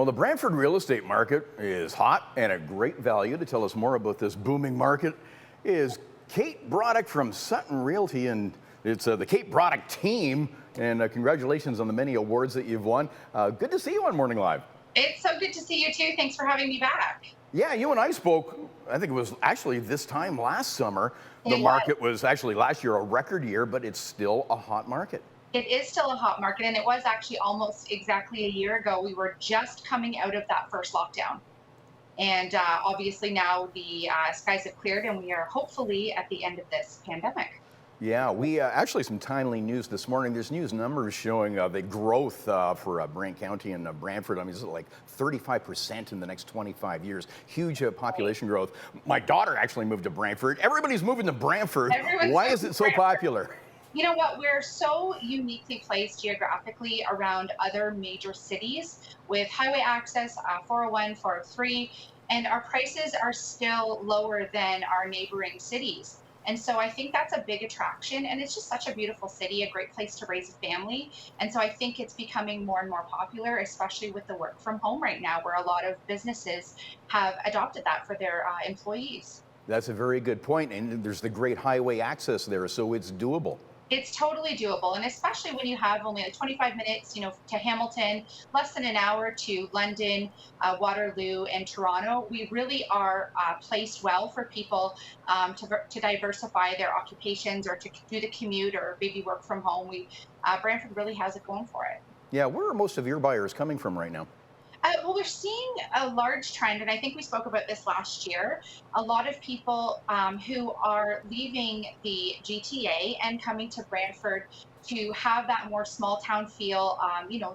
the Brantford real estate market is hot and at great value. To tell us more about this booming market is Kate Broddick from Sutton Realty, and it's the Kate Broddick team. And congratulations on the many awards that you've won. Good to see you on Morning Live. It's so good to see you too. Thanks for having me back. Yeah, you and I spoke, I think it was actually this time last summer. The It market was actually last year a record year, but it's still a hot market. It is still a hot market, and it was actually almost exactly a year ago. We were just coming out of that first lockdown. And obviously now the skies have cleared, and we are hopefully at the end of this pandemic. Yeah, we actually some timely news this morning. There's news numbers showing the growth for Brant County and Brantford. I mean, it's like 35% in the next 25 years. Huge population growth. My daughter actually moved to Brantford. Everybody's moving to Brantford. Why is it so popular? You know what? We're so uniquely placed geographically around other major cities with highway access, 401, 403, and our prices are still lower than our neighboring cities. And so I think that's a big attraction, and it's just such a beautiful city, a great place to raise a family. And so I think it's becoming more and more popular, especially with the work from home right now, where a lot of businesses have adopted that for their employees. That's a very good point, and there's the great highway access there, so it's doable. It's totally doable, and especially when you have only like 25 minutes, to Hamilton, less than an hour to London, Waterloo, and Toronto. We really are placed well for people to diversify their occupations or to do the commute or maybe work from home. Brantford really has it going for it. Yeah, where are most of your buyers coming from right now? Well, we're seeing a large trend, and I think we spoke about this last year. A lot of people who are leaving the GTA and coming to Brantford to have that more small town feel.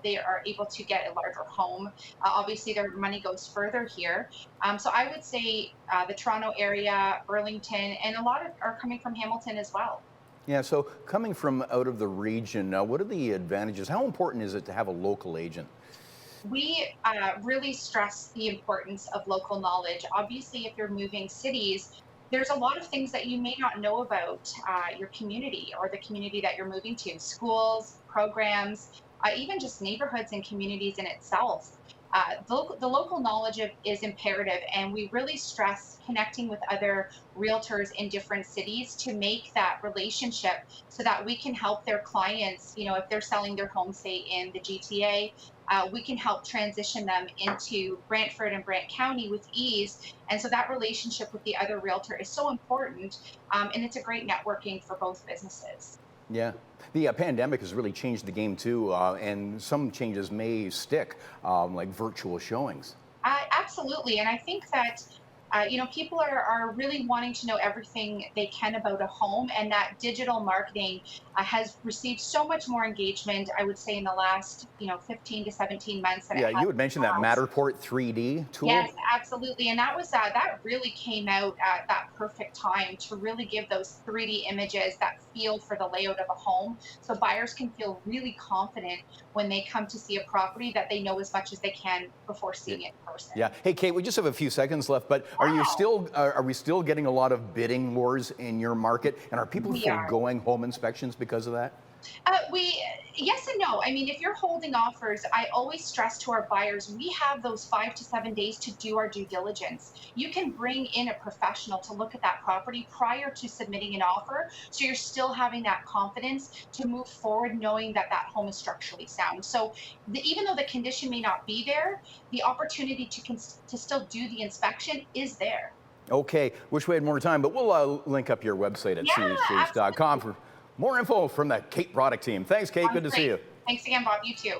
They are able to get a larger home. Obviously, their money goes further here. So I would say the Toronto area, Burlington, and a lot are coming from Hamilton as well. Yeah, so coming from out of the region, what are the advantages? How important is it to have a local agent? We really stress the importance of local knowledge. Obviously, if you're moving cities, there's a lot of things that you may not know about your community or the community that you're moving to, schools, programs, even just neighborhoods and communities in itself. The local knowledge is imperative, and we really stress connecting with other realtors in different cities to make that relationship so that we can help their clients, if they're selling their home, say, in the GTA, we can help transition them into Brantford and Brant County with ease. And so that relationship with the other realtor is so important, and it's a great networking for both businesses. Yeah, the pandemic has really changed the game too, and some changes may stick, like virtual showings. Absolutely, and I think that people are really wanting to know everything they can about a home, and that digital marketing has received so much more engagement, I would say, in the last 15 to 17 months. Yeah, you had mentioned that Matterport 3D tool. Yes, absolutely, and that really came out at that perfect time to really give those 3D images that feel for the layout of a home, so buyers can feel really confident when they come to see a property that they know as much as they can before seeing it in person. Yeah. Hey, Kate, we just have a few seconds left, but are we still getting a lot of bidding wars in your market, and are people foregoing home inspections because of that? Yes and no. I mean, if you're holding offers, I always stress to our buyers, we have those 5 to 7 days to do our due diligence. You can bring in a professional to look at that property prior to submitting an offer, so you're still having that confidence to move forward knowing that that home is structurally sound. So even though the condition may not be there, the opportunity to still do the inspection is there. Okay, wish we had more time, but we'll link up your website at CHCH.com for more info from the Kate Broddick team. Thanks, Kate. Good to see you. Thanks again, Bob. You too.